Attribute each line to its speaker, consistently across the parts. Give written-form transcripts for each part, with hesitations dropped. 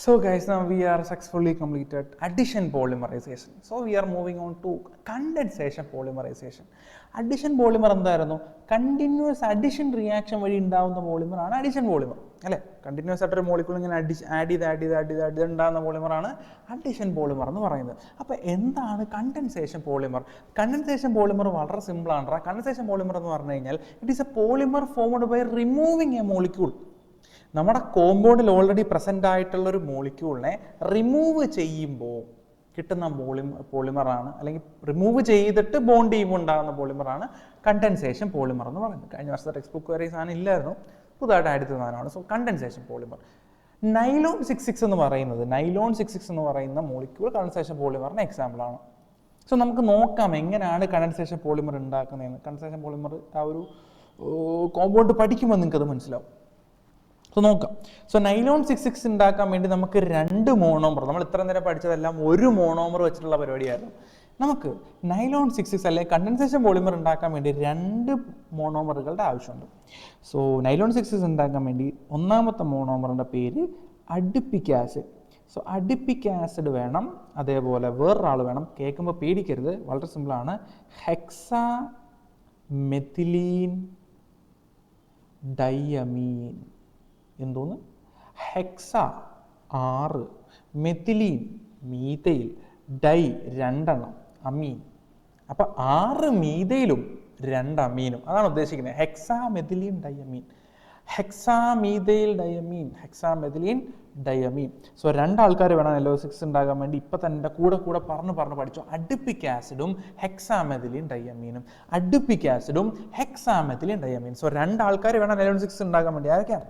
Speaker 1: So guys, now we are successfully completed addition polymerization. So we are moving on to condensation polymerization. Addition polymer എന്തായിരുന്നു? Continuous addition reaction വഴി ഉണ്ടാകുന്ന പോളിമറാണ് addition polymer അല്ലേ? Continuous ആയിട്ടൊരു molecule ഇങ്ങനെ add ചെയ്ത് ഉണ്ടാകുന്ന പോളിമറാണ് addition polymer എന്ന് പറയുന്നത്. അപ്പോൾ എന്താണ് കണ്ടൻസേഷൻ പോളിമർ? കണ്ടൻസേഷൻ പോളിമർ വളരെ സിമ്പിളാണ്. കണ്ടൻസേഷൻ പോളിമർ എന്ന് പറഞ്ഞു കഴിഞ്ഞാൽ it is a polymer formed by removing a molecule. നമ്മുടെ കോമ്പൗണ്ടിൽ ഓൾറെഡി പ്രസൻ്റ് ആയിട്ടുള്ളൊരു മോളിക്യൂളിനെ റിമൂവ് ചെയ്യുമ്പോൾ കിട്ടുന്ന പോളിമറാണ്, അല്ലെങ്കിൽ റിമൂവ് ചെയ്തിട്ട് ബോണ്ട് ചെയ്യുമ്പോൾ ഉണ്ടാകുന്ന പോളിമറാണ് കണ്ടൻസേഷൻ പോളിമർ എന്ന് പറയുന്നത്. കഴിഞ്ഞ വർഷത്തെ ടെക്സ്റ്റ് ബുക്ക് വരെ ഈ സാധനം ഇല്ലായിരുന്നു, പുതുതായിട്ട് ആഡ് ചെയ്ത സാധനമാണ്. So condensation polymer. നൈലോൺ 66 എന്ന് പറയുന്ന മോളിക്യൂൾ കണ്ടൻസേഷൻ പോളിമറിന് എക്സാമ്പിളാണ്. സോ നമുക്ക് നോക്കാം എങ്ങനെയാണ് കണ്ടൻസേഷൻ പോളിമർ ഉണ്ടാക്കുന്നതെന്ന്. കണ്ടൻസേഷൻ പോളിമർ ആ ഒരു കോമ്പൗണ്ട് പഠിക്കുമ്പോൾ നിങ്ങൾക്കത് മനസ്സിലാവും. സോ നോക്കാം. സോ നൈലോൺ 66 ഉണ്ടാക്കാൻ വേണ്ടി നമുക്ക് 2 മോണോമർ, നമ്മൾ ഇത്ര നേരം പഠിച്ചതെല്ലാം ഒരു മോണോമർ വെച്ചിട്ടുള്ള പരിപാടിയായിരുന്നു. നമുക്ക് നൈലോൺ 66 അല്ലെങ്കിൽ കണ്ടൻസേഷൻ പോളിമർ ഉണ്ടാക്കാൻ വേണ്ടി 2 മോണോമറുകളുടെ ആവശ്യമുണ്ട്. സോ നൈലോൺ 66 ഉണ്ടാക്കാൻ വേണ്ടി ഒന്നാമത്തെ മോണോമറിൻ്റെ പേര് adipic acid. So adipic acid വേണം, അതേപോലെ വേറൊരാൾ വേണം. കേൾക്കുമ്പോൾ പേടിക്കരുത്, വളരെ സിമ്പിളാണ്. Hexa methylene diamine. എന്തോന്ന്? Hexa 6, methylene methyl, di 2 amine. അപ്പം 6 മീതയിലും 2 അമീനും, അതാണ് ഉദ്ദേശിക്കുന്നത്. Hexa methylene diamine, hexa methyl diamine, hexa methylene diamine. So 2 ആൾക്കാർ വേണം NO6 ഉണ്ടാകാൻ വേണ്ടി. ഇപ്പം തന്നെ കൂടെ പറഞ്ഞ് പഠിച്ചു. അഡിപ്പിക് ആസിഡും ഹെക്സാമെഥിലിൻ ഡൈയമീനും, അഡിപ്പിക് ആസിഡും ഹെക്സാമെഥിലിൻ ഡൈയമീൻ. സോ 2 ആൾക്കാർ വേണം NO6 ഉണ്ടാകാൻ വേണ്ടി. ആരൊക്കെയാണ്?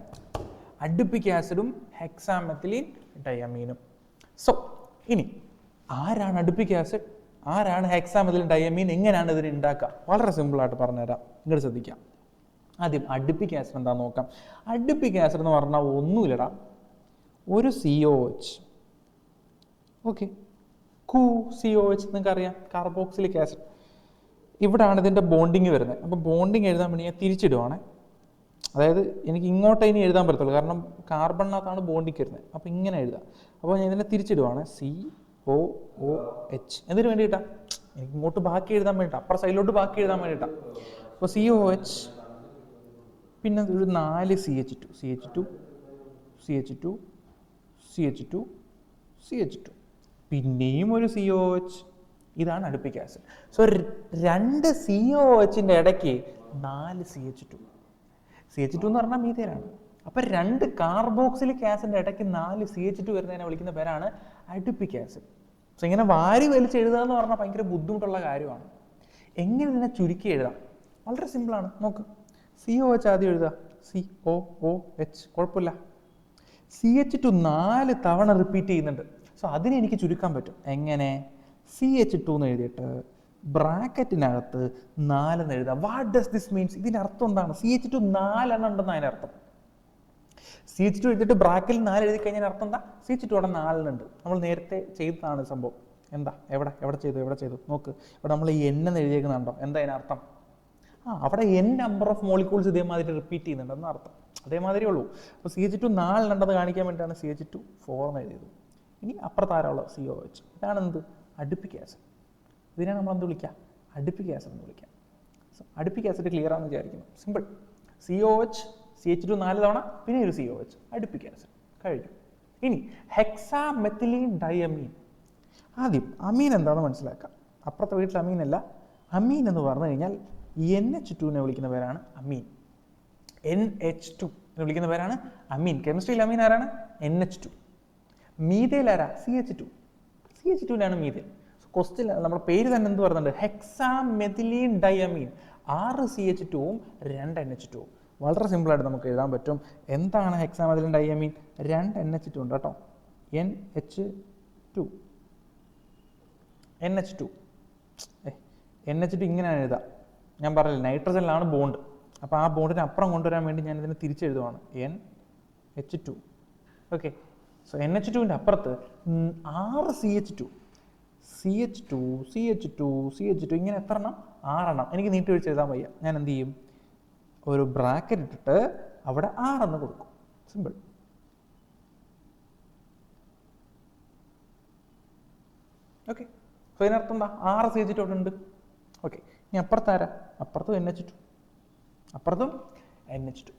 Speaker 1: അഡിപ്പിക് ആസിഡും ഹെക്സാമെഥിലിൻ ഡൈയമീനും. സോ ഇനി ആരാണ് അഡിപ്പിക് ആസിഡ്, ആരാണ് ഹെക്സാമെഥിലിൻ ഡൈയമീൻ, എങ്ങനെയാണ് ഇതിന് ഉണ്ടാക്കുക? വളരെ സിമ്പിളായിട്ട് പറഞ്ഞുതരാം, ഇങ്ങോട്ട് ശ്രദ്ധിക്കാം. ആദ്യം അഡിപ്പിക് ആസിഡ് എന്താണെന്ന് നോക്കാം. അഡിപ്പിക് ആസിഡ് എന്ന് പറഞ്ഞാൽ ഒന്നുമില്ലടാ, ഒരു COH. ഓക്കെ, COH നിങ്ങൾക്കറിയാം, കാർബോക്സിലിക് ആസിഡ്. ഇവിടാണ് ഇതിൻ്റെ ബോണ്ടിങ് വരുന്നത്. അപ്പോൾ ബോണ്ടിങ് എഴുതാൻ വേണ്ടി ഞാൻ തിരിച്ചിടുവാണ്. അതായത് എനിക്ക് ഇങ്ങോട്ട് ഇനി എഴുതാൻ പറ്റത്തുള്ളൂ, കാരണം കാർബണിനകത്താണ് ബോണ്ടിങ് വരുന്നത്. അപ്പോൾ ഇങ്ങനെ എഴുതാം. അപ്പോൾ ഞാൻ ഇതിനെ തിരിച്ചിടുവാണ്, COOH. എന്തിനു വേണ്ടിയിട്ടാ? എനിക്ക് ഇങ്ങോട്ട് ബാക്കി എഴുതാൻ വേണ്ടിയിട്ടാണ്, അപ്പുറം സൈഡിലോട്ട് ബാക്കി എഴുതാൻ വേണ്ടിയിട്ടാണ്. അപ്പോൾ COH, പിന്നെ ഒരു 4 CH2, പിന്നെയും ഒരു COH. ഇതാണ് അഡിപ്പിക് ആസിഡ്. സോ 2 COHൻ്റെ ഇടയ്ക്ക് 4 CH2 എന്ന് പറഞ്ഞാൽ മീഥേനാണ്. അപ്പം 2 കാർബോക്സിലിക് ആസിഡിൻ്റെ ഇടയ്ക്ക് 4 CH2 വരുന്നതിനെ വിളിക്കുന്ന പേരാണ് അഡിപ്പിക് ആസിഡ്. സോ ഇങ്ങനെ വാരി വലിച്ച് എഴുതുക എന്ന് പറഞ്ഞാൽ ഭയങ്കര ബുദ്ധിമുട്ടുള്ള കാര്യമാണ്. എങ്ങനെ ഇതിനെ ചുരുക്കി എഴുതാം? വളരെ സിമ്പിളാണ്. നോക്ക്, COH ആദ്യം എഴുതുക, COOH, കുഴപ്പമില്ല. CH2 4 തവണ റിപ്പീറ്റ് ചെയ്യുന്നുണ്ട്. സോ അതിനെ എനിക്ക് ചുരുക്കാൻ പറ്റും. എങ്ങനെ? CH2 എന്ന് എഴുതിയിട്ട് ബ്രാക്കറ്റിനകത്ത് 4 എന്ന് എഴുതാം. What does this means? ഇതിൻ്റെ അർത്ഥം എന്താണ്? CH2 4 എണ്ണം ഉണ്ടെന്ന് അതിനർത്ഥം. CH2 എഴുതിയിട്ട് ബ്രാക്കറ്റിൽ 4 എഴുതി കഴിഞ്ഞാൽ അർത്ഥം എന്താ? CH2 അവിടെ 4 ഉണ്ട്. നമ്മൾ നേരത്തെ ചെയ്തതാണ് സംഭവം. എന്താ? എവിടെ ചെയ്തു? നോക്ക്, ഇവിടെ നമ്മൾ N എന്ന് എഴുതിയേക്കുന്നുണ്ടോ? എന്താ അതിനർത്ഥം? അവിടെ N നമ്പർ ഓഫ് മോളിക്യൂൾസ് ഇതേമാതിരി റിപ്പീറ്റ് ചെയ്യുന്നുണ്ടെന്ന് അർത്ഥം. അതേമാതിരി ഉള്ളൂ. അപ്പോൾ CH2 4 ഉണ്ടെന്ന് കാണിക്കാൻ വേണ്ടിയിട്ടാണ് CH2 4 എന്ന് എഴുതിയത്. ഇനി അപ്പുറത്താരമുള്ള COH. ഇതാണ് എന്ത്? Adipic acid. ഇതിനെ നമ്മൾ എന്ത് വിളിക്കുക? അഡിപ്പിക് ആസിഡ് എന്ന് വിളിക്കാം. സോ അഡിപ്പിക് ആസിഡ് ക്ലിയർ ആണെന്ന് വിചാരിക്കുന്നു. സിമ്പിൾ. COH, CH2 4 തവണ, പിന്നെ ഒരു COH, അഡിപ്പിക് ആസിഡ് കഴിഞ്ഞു. ഇനി ഹെക്സാമെഥിലിൻ ഡൈയമീൻ. ആദ്യം അമീൻ എന്താണെന്ന് മനസ്സിലാക്കാം. അപ്പുറത്തെ വീട്ടിൽ അമീനല്ല. അമീൻ എന്ന് പറഞ്ഞു കഴിഞ്ഞാൽ NH2 വിളിക്കുന്ന പേരാണ് അമീൻ. NH2 എന്ന് വിളിക്കുന്ന പേരാണ് അമീൻ. കെമിസ്ട്രിയിൽ അമീൻ ആരാണ്? NH2. മീഥേൽ ആരാ? CH2 methyl. ക്വസ്റ്റ്യൻ നമ്മുടെ പേര് തന്നെ എന്ത് പറയുന്നുണ്ട്? ഹെക്സാമെഥിലിൻ ഡൈയമീൻ. 6 CH2ഉം 2 NH2ഉം. വളരെ സിമ്പിളായിട്ട് നമുക്ക് എഴുതാൻ പറ്റും. എന്താണ് ഹെക്സാമെഥിലിൻ ഡൈയമീൻ? 2 NH2 ഉണ്ട് കേട്ടോ. NH2 ഇങ്ങനെയാണ് എഴുതാം. ഞാൻ പറഞ്ഞില്ല, നൈട്രജനിലാണ് ബോണ്ട്. അപ്പോൾ ആ ബോണ്ടിന് അപ്പുറം കൊണ്ടുവരാൻ വേണ്ടി ഞാൻ ഇതിനെ തിരിച്ചെഴുതുവാണ്, NH2. ഓക്കെ, സോ NH2ൻ്റെ അപ്പുറത്ത് 6 CH2 ഇങ്ങനെ എത്ര എണ്ണം? 6 എണ്ണം. എനിക്ക് നീട്ടി വെച്ച് എഴുതാൻ വയ്യ. ഞാൻ എന്ത് ചെയ്യും? ഒരു ബ്രാക്കറ്റ് ഇട്ടിട്ട് അവിടെ 6 എന്ന് കൊടുക്കും. സിമ്പിൾ. ഓക്കെ. സോ ഇതിനർത്ഥം എന്താ? 6 CH2 അവിടെ ഉണ്ട്. ഓക്കെ. ഇനി അപ്പുറത്താരാ? അപ്പുറത്തും NH2, അപ്പുറത്തും NH2.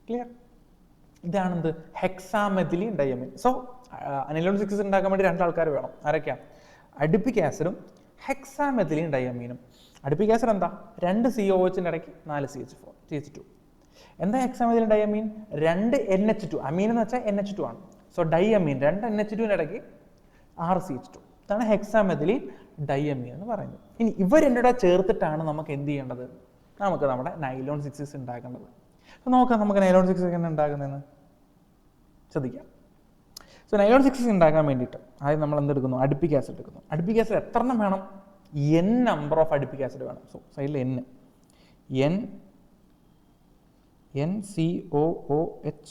Speaker 1: ക്ലിയർ? ഇതാണെന്ത്? ഹെക്സാമെഥിലീൻ ഡയമീൻ. സോ അനിലോൺ 6 ഉണ്ടാക്കാൻ വേണ്ടി 2 ആൾക്കാർ വേണം. ആരൊക്കെയാണ്? അഡിപ്പിക് ആസിഡും ഹെക്സാമെഥിലീൻ ഡയമീനും. അഡിപ്പിക് ആസിഡ് എന്താ? 2 COOHന്റെ ഇടയ്ക്ക് 4 CH2. എന്താ ഹെക്സാമെഥിലീൻ ഡയമീൻ? 2 NH2. അമീൻ എന്ന് വെച്ചാൽ NH2 ആണ്. സോ ഡയമീൻ 2 NH2ന്റെ ഇടയ്ക്ക് 6 CH2. ഇതാണ് ഹെക്സാമെഥിലീൻ ഡയമീൻ എന്ന് പറയുന്നത്. ഇനി ഇവ രണ്ടും കൂടെ ചേർത്തിട്ടാണ് നമുക്ക് എന്ത് ചെയ്യേണ്ടത്? നമുക്ക് നമ്മുടെ നൈലോൺ 6 ഉണ്ടാക്കേണ്ടത്. അപ്പോൾ നോക്കാം നമുക്ക് നൈലോൺ 6 എങ്ങനെ ഉണ്ടാക്കുന്നതെന്ന് ശ്രദ്ധിക്കാം. സോ നൈലോൺ 6 ഉണ്ടാക്കാൻ വേണ്ടിയിട്ട് ആദ്യം നമ്മൾ എന്തെടുക്കുന്നു? അഡിപ്പിക് ആസിഡ് എടുക്കുന്നു. അഡിപ്പിക് ആസിഡ് എത്ര എണ്ണം വേണം? n number of adipic acid വേണം. സോ സൈഡിൽ NCOOH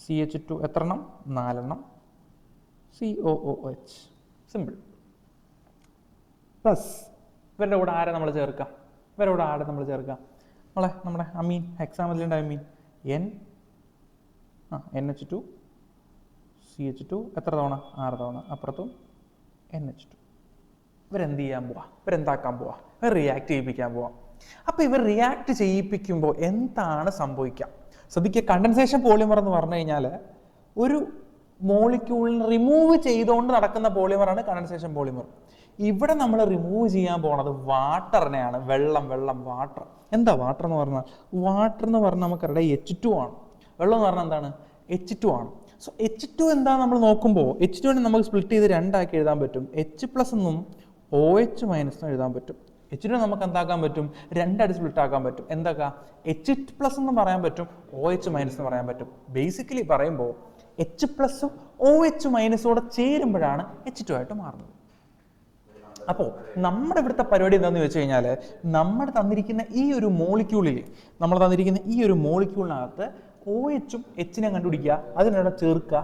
Speaker 1: CH2 എത്ര എണ്ണം? 4 എണ്ണം COOH. സിമ്പിൾ. പ്ലസ് ഇവരുടെ കൂടെ ആരെ നമ്മൾ ചേർക്കാം? നമ്മുടെ അമീൻ, ഹെക്സാമെഥിലീൻ ഡയമീൻ NH2 CH2 എത്ര തവണ? 6 തവണ. അപ്പുറത്തും NH2. ഇവരെന്ത് ചെയ്യാൻ പോവാ? ഇവരെന്താക്കാൻ പോവാ? ഇവർ റിയാക്ട് ചെയ്യിപ്പിക്കാൻ പോവാം. അപ്പോൾ ഇവർ റിയാക്ട് ചെയ്യിപ്പിക്കുമ്പോൾ എന്താണ് സംഭവിക്കുക? ശ്രദ്ധിക്കുക, കണ്ടൻസേഷൻ പോളിമർ എന്ന് പറഞ്ഞു കഴിഞ്ഞാൽ ഒരു മോളിക്യൂളിനെ റിമൂവ് ചെയ്തുകൊണ്ട് നടക്കുന്ന പോളിമറാണ് കണ്ടൻസേഷൻ പോളിമർ. ഇവിടെ നമ്മൾ റിമൂവ് ചെയ്യാൻ പോണത് വാട്ടറിനെയാണ്. വെള്ളം വാട്ടർ. എന്താ വാട്ടർ എന്ന് പറഞ്ഞാൽ? വാട്ടർ എന്ന് പറഞ്ഞാൽ നമുക്കറിയാം H2 ആണ്. വെള്ളം എന്ന് പറഞ്ഞാൽ എന്താണ്? H2 ആണ്. സോ H2 എന്താ നമ്മൾ നോക്കുമ്പോൾ H2നെ നമുക്ക് സ്പ്ലിറ്റ് ചെയ്ത് 2 ആക്കി എഴുതാൻ പറ്റും. H+ എന്നും OH- എന്നും എഴുതാൻ പറ്റും. H2 നമുക്ക് എന്താക്കാൻ പറ്റും? 2 ആയിട്ട് സ്പ്ലിറ്റ് ആക്കാൻ പറ്റും. എന്താക്കാം? H+ എന്ന് പറയാൻ പറ്റും, OH- എന്ന് പറയാൻ പറ്റും. ബേസിക്കലി പറയുമ്പോൾ H+ OH- കൂടെ ചേരുമ്പോഴാണ് H2 ആയിട്ട് മാറുന്നത്. അപ്പോൾ നമ്മുടെ ഇവിടുത്തെ പരിപാടി എന്താണെന്ന് വെച്ച് കഴിഞ്ഞാൽ നമ്മൾ തന്നിരിക്കുന്ന ഈ ഒരു മോളിക്യൂളിനകത്ത് OH-ഉം H-നെ കണ്ടുപിടിക്കുക, അതിനോട് ചേർക്കുക,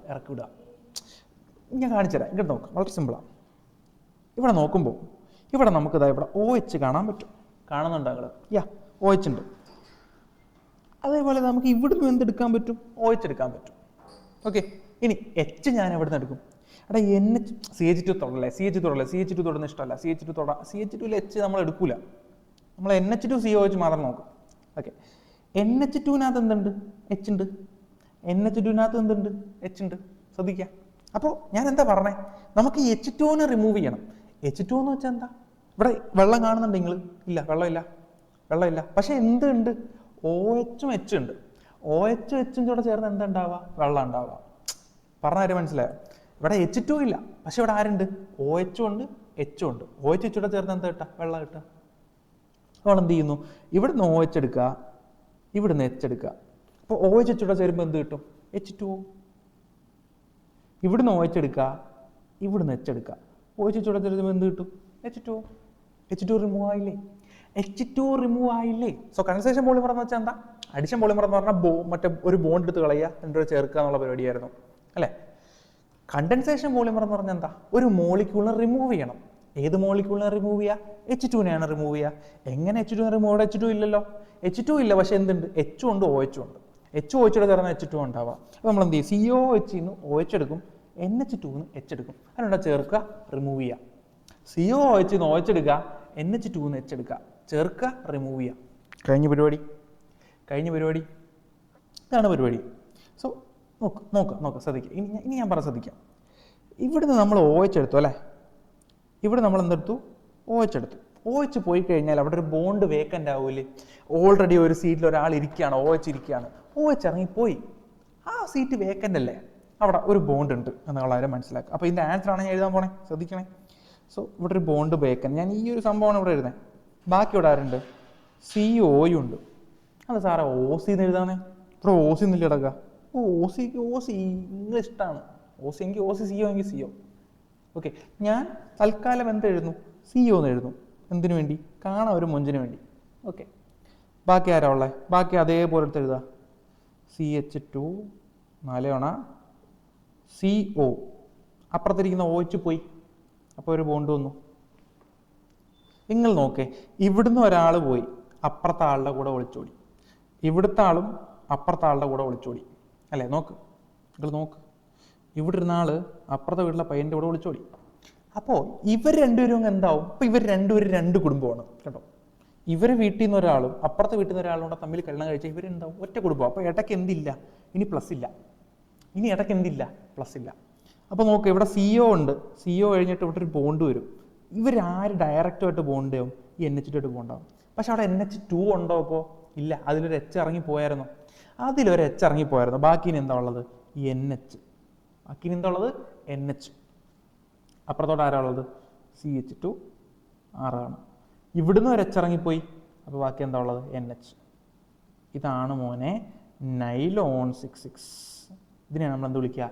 Speaker 1: ഇറക്കി വിടുക. ഞാൻ കാണിച്ചുതരാം. ഇങ്ങോട്ട് നോക്കുക, വളരെ സിമ്പിളാണ്. ഇവിടെ നോക്കുമ്പോൾ ഇവിടെ നമുക്ക് ഇവിടെ OH കാണാൻ പറ്റും. കാണുന്നുണ്ടോ നിങ്ങൾ? OH ഉണ്ട്. അതേപോലെ നമുക്ക് ഇവിടുന്ന് എന്തെടുക്കാൻ പറ്റും? OH എടുക്കാൻ പറ്റും. ഓക്കെ. ഇനി H ഞാൻ എവിടെ നിന്ന് എടുക്കും? അവിടെ CH2 തൊടല്ലേ? CH2 തൊടുന്ന ഇഷ്ടമല്ല. CH2-ൽ H നമ്മൾ എടുക്കൂല. നമ്മൾ NH2COH മാത്രം നോക്കും. ഓക്കെ. NH2-നകത്ത് എന്തുണ്ട്? H ഉണ്ട്. NH2-നകത്ത് എന്തുണ്ട്? H ഉണ്ട്. ശ്രദ്ധിക്കുക. അപ്പോൾ ഞാൻ എന്താ പറഞ്ഞേ? നമുക്ക് ഈ H2-നെ റിമൂവ് ചെയ്യണം. H2 എന്ന് വെച്ചാൽ എന്താ? ഇവിടെ വെള്ളം കാണുന്നുണ്ടെങ്കിൽ ഇല്ല, വെള്ളമില്ല. പക്ഷെ എന്തുണ്ട്? OH-ഉം H ഉണ്ട്. OH-ഉം H-ഉം കൂടെ ചേർന്ന് എന്താ ഉണ്ടാവുക? വെള്ളം ഉണ്ടാവുക. പറഞ്ഞ കാര്യം മനസ്സിലായോ? ഇവിടെ H2 ഇല്ല, പക്ഷെ ഇവിടെ ആരുണ്ട്? OH ഉണ്ട്, H ഉണ്ട്. OH H-ടെ ചേർന്ന് എന്താ കിട്ടുക? വെള്ളം കിട്ടുക. നമ്മൾ എന്ത് ചെയ്യുന്നു? ഇവിടുന്ന് OH എടുക്കുക, ഇവിടുന്ന് H എടുക്കുക. അപ്പോൾ OH H-ടെ ചേരുമ്പോൾ എന്ത് കിട്ടും? H2O. ഇവിടുന്ന് OH എടുക്കുക, ഇവിടുന്ന് H എടുക്കുക. OH H-ടെ ചേരുമ്പോൾ എന്ത് കിട്ടും? H2O. H2 റിമൂവ് ആയില്ലേ? സോ കണ്ടൻസേഷൻ പോളിമർ എന്ന് വെച്ചാൽ എന്താ? അഡിഷൻ പോളിമർ എന്ന് പറഞ്ഞാൽ മറ്റേ ഒരു ബോണ്ട് എടുത്ത് കളയുക, രണ്ടുപേരെ ചേർക്കുക എന്നുള്ള പരിപാടിയായിരുന്നു അല്ലേ? കണ്ടൻസേഷൻ പോളിമർ എന്ന് പറഞ്ഞാൽ എന്താ? ഒരു മോളിക്യൂളിനെ റിമൂവ് ചെയ്യണം. ഏത് മോളിക്യൂളിനെ റിമൂവ് ചെയ്യുക? H2-നെയാണ് റിമൂവ് ചെയ്യുക. എങ്ങനെ H2-നെ റിമൂവ്? H2 ഇല്ലല്ലോ. H2 ഇല്ല, പക്ഷെ എന്തുണ്ട്? H ഉണ്ട്, OH ഉണ്ട്. H-OH-ടെ ചേർന്ന് H2 ഉണ്ടാവുക. അപ്പോൾ നമ്മൾ എന്ത് ചെയ്യും? COOH-ന്ന് OH എടുക്കും, NH2-ന്ന് H എടുക്കും. അതിനോട് ചേർക്കുക, റിമൂവ് ചെയ്യുക. COOH-ന്ന് OH എടുക്കുക, NH2-ന്ന് H എടുക്കുക, ചേർക്കുക, റിമൂവ് ചെയ്യുക. കഴിഞ്ഞ പരിപാടി. ഇതാണ് പരിപാടി. സോ നോക്ക് ശ്രദ്ധിക്കുക. ഇനി ഞാൻ പറഞ്ഞ ശ്രദ്ധിക്കാം. ഇവിടുന്ന് നമ്മൾ OH എടുത്തു അല്ലേ? ഇവിടെ നമ്മൾ എന്തെടുത്തു? OH എടുത്തു. OH പോയി കഴിഞ്ഞാൽ അവിടെ ഒരു ബോണ്ട് വേക്കൻ്റ് ആവൂലേ? ഓൾറെഡി ഒരു സീറ്റിൽ ഒരാൾ ഇരിക്കുകയാണ്, OH ഇരിക്കുകയാണ്. OH ഇറങ്ങിപ്പോയി, ആ സീറ്റ് വേക്കൻ്റ് അല്ലേ? അവിടെ ഒരു ബോണ്ട് ഉണ്ട് എന്നുള്ള കാര്യം മനസ്സിലാക്കുക. അപ്പോൾ ഇതിൻ്റെ ആൻസർ ആണ് ഞാൻ എഴുതാൻ പോണേ, ശ്രദ്ധിക്കണേ. സോ ഇവിടെ ഒരു ബോണ്ട് വേക്കൻ്റ്, ഞാൻ ഈ ഒരു സംഭവമാണ് ഇവിടെ എഴുതുന്നത്. ബാക്കി ഇവിടെ ആരുണ്ട്? CO ഉണ്ട്. അത് സാറേ OC എന്ന് എഴുതാനേ? ഇവിടെ OC എന്നില്ല കിടക്കുക. OC നിങ്ങൾ ഇഷ്ടമാണ്. OC എങ്കിൽ OC, CO എങ്കിൽ CO. ഓക്കെ. ഞാൻ തൽക്കാലം എന്ത് എഴുതുന്നു? CO എന്ന് എഴുതുന്നു. എന്തിനു വേണ്ടി? കാണാൻ ഒരു മൊഞ്ചിന് വേണ്ടി. ഓക്കെ. ബാക്കി ആരാ ഉള്ളത്? ബാക്കി അതേപോലെ എടുത്ത് എഴുതുക. CH2 4 CO. അപ്പുറത്തിരിക്കുന്ന OH പോയി, അപ്പോൾ ഒരു ബോണ്ട് വന്നു. നിങ്ങൾ നോക്കേ, ഇവിടുന്ന് ഒരാൾ പോയി അപ്പുറത്തെ ആളുടെ കൂടെ ഒളിച്ചോടി, ഇവിടുത്തെ ആളും അപ്പുറത്തെ ആളുടെ കൂടെ ഒളിച്ചോടി അല്ലേ? നിങ്ങൾ നോക്ക്. ഇവിടെ ഇരുന്ന ആൾ അപ്പുറത്തെ വീട്ടിലെ പയ്യൻ്റെ കൂടെ വിളിച്ചോടി. അപ്പോൾ ഇവർ രണ്ടുപേരും എന്താവും? അപ്പോൾ ഇവർ രണ്ടുപേരും രണ്ട് കുടുംബമാണ് കേട്ടോ. ഇവരെ വീട്ടിൽ നിന്ന് ഒരാളും അപ്പുറത്തെ വീട്ടിൽ നിന്ന് ഒരാളും കൂടെ തമ്മിൽ കല്യാണം കഴിച്ചാൽ ഇവരെന്താവും? ഒറ്റ കുടുംബം. അപ്പോൾ ഇടയ്ക്ക് എന്തില്ല? ഇനി പ്ലസ് ഇല്ല. ഇനി ഇടയ്ക്ക് എന്തില്ല? പ്ലസ് ഇല്ല. അപ്പോൾ നോക്ക്, ഇവിടെ CO ഉണ്ട്. CO കഴിഞ്ഞിട്ട് ഇവിടെ ഒരു ബോണ്ട് വരും. ഇവരാര് ഡയറക്റ്റുമായിട്ട് ബോണ്ട് ചെയ്യും? ഈ NH2 ബോണ്ടാവും. പക്ഷെ അവിടെ NH2 ഉണ്ടോ? അപ്പോൾ ഇല്ല. അതിലൊരു H ഇറങ്ങിപ്പോയായിരുന്നു. അതിലൊരു H ഇറങ്ങിപ്പോയായിരുന്നു. ബാക്കിന് എന്താ ഉള്ളത്? ഈ NH. ബാക്കിന് എന്താ ഉള്ളത്? NH. അപ്പുറത്തോട്ട് ആരാ ഉള്ളത്? CH2 ആണ്. ഇവിടുന്ന് ഒരു H ഇറങ്ങിപ്പോയി. അപ്പോൾ ബാക്കി എന്താ ഉള്ളത്? NH. ഇതാണ് മോനെ നൈലോൺ 66. ഇതിനെയാണ് നമ്മൾ എന്ത് വിളിക്കുക?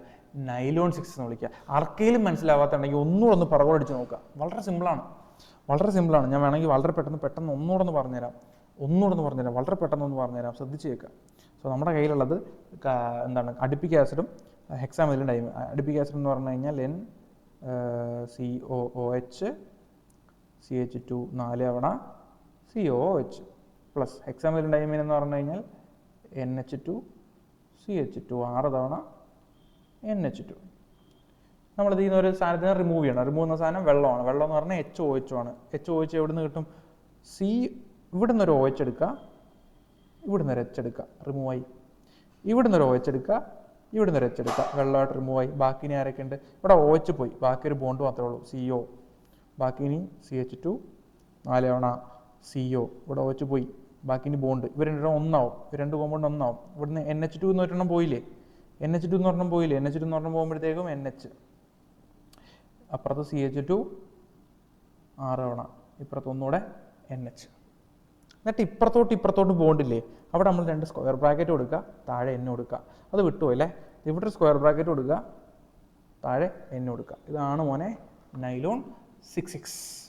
Speaker 1: നൈലോൺ 6 എന്ന് വിളിക്കുക. ആർക്കെങ്കിലും മനസ്സിലാവാത്തുണ്ടെങ്കിൽ ഒന്നുകൂടെ ഒന്ന് പുറകോടിച്ച് നോക്കുക. വളരെ സിമ്പിളാണ്, വളരെ സിമ്പിളാണ്. ഞാൻ വേണമെങ്കിൽ വളരെ പെട്ടെന്ന് ഒന്നുകൂടെ ഒന്ന് പറഞ്ഞുതരാം. വളരെ പെട്ടെന്ന് പറഞ്ഞുതരാം. ശ്രദ്ധിച്ച് കേൾക്കുക. സോ നമ്മുടെ കയ്യിലുള്ളത് എന്താണ്? അഡിപ്പിക് ആസിഡും ഹെക്സാമെഥിലിൻ ഡൈമീൻ. അഡിപ്പിക് ആസിഡ് എന്ന് പറഞ്ഞു കഴിഞ്ഞാൽ NCOOH CH2 4 തവണ COOH പ്ലസ് ഹെക്സാമെഥിലിൻ ഡൈമീൻ എന്ന് പറഞ്ഞു കഴിഞ്ഞാൽ NH2 CH2 6 തവണ NH2. നമ്മളിത് ചെയ്യുന്ന ഒരു സാധനത്തിന് റിമൂവ് ചെയ്യണം. റിമൂവ് എന്ന സാധനം വെള്ളമാണ്. വെള്ളം എന്ന് പറഞ്ഞാൽ HOH ആണ്. HOH എവിടെ നിന്ന് കിട്ടും? ഇവിടുന്ന് ഒരു OH എടുക്കുക, ഇവിടുന്ന് ഒരു H എടുക്കുക, റിമൂവ് ആയി. ഇവിടുന്ന് ഒരു OH എടുക്കുക, ഇവിടുന്ന് ഒരു H എടുക്കുക, വെള്ളമായിട്ട് റിമൂവ് ആയി. ബാക്കി ഇനി ആരൊക്കെ ഉണ്ട്? ഇവിടെ OH പോയി, ബാക്കി ഒരു ബോണ്ട് മാത്രമേ ഉള്ളൂ, CO. ബാക്കി ഇനി CH2 4 തവണ CO. ഇവിടെ OH പോയി, ബാക്കി ഇനി ബോണ്ട്. ഇവർ രണ്ടും ഒന്നാവും. ഇവർ രണ്ട് കോമ്പൗണ്ട് ഒന്നാവും. ഇവിടുന്ന് NH2 എന്ന് ഒരെണ്ണം പോയില്ലേ? NH2 എന്ന് ഒരെണ്ണം പോകുമ്പോഴത്തേക്കും NH. അപ്പുറത്ത് CH2 6 തവണ, ഇപ്പുറത്ത് ഒന്നുകൂടെ NH. എന്നിട്ട് ഇപ്പുറത്തോട്ട് ബോണ്ടില്ലേ? അവിടെ നമ്മൾ 2 സ്ക്വയർ ബ്രാക്കറ്റ് കൊടുക്കുക, താഴെ N കൊടുക്കുക. അത് വിട്ടുപോയില്ലേ? ഇവിടെ ഒരു സ്ക്വയർ ബ്രാക്കറ്റ് കൊടുക്കുക, താഴെ N കൊടുക്കുക. ഇതാണ് മോനെ നൈലോൺ 66.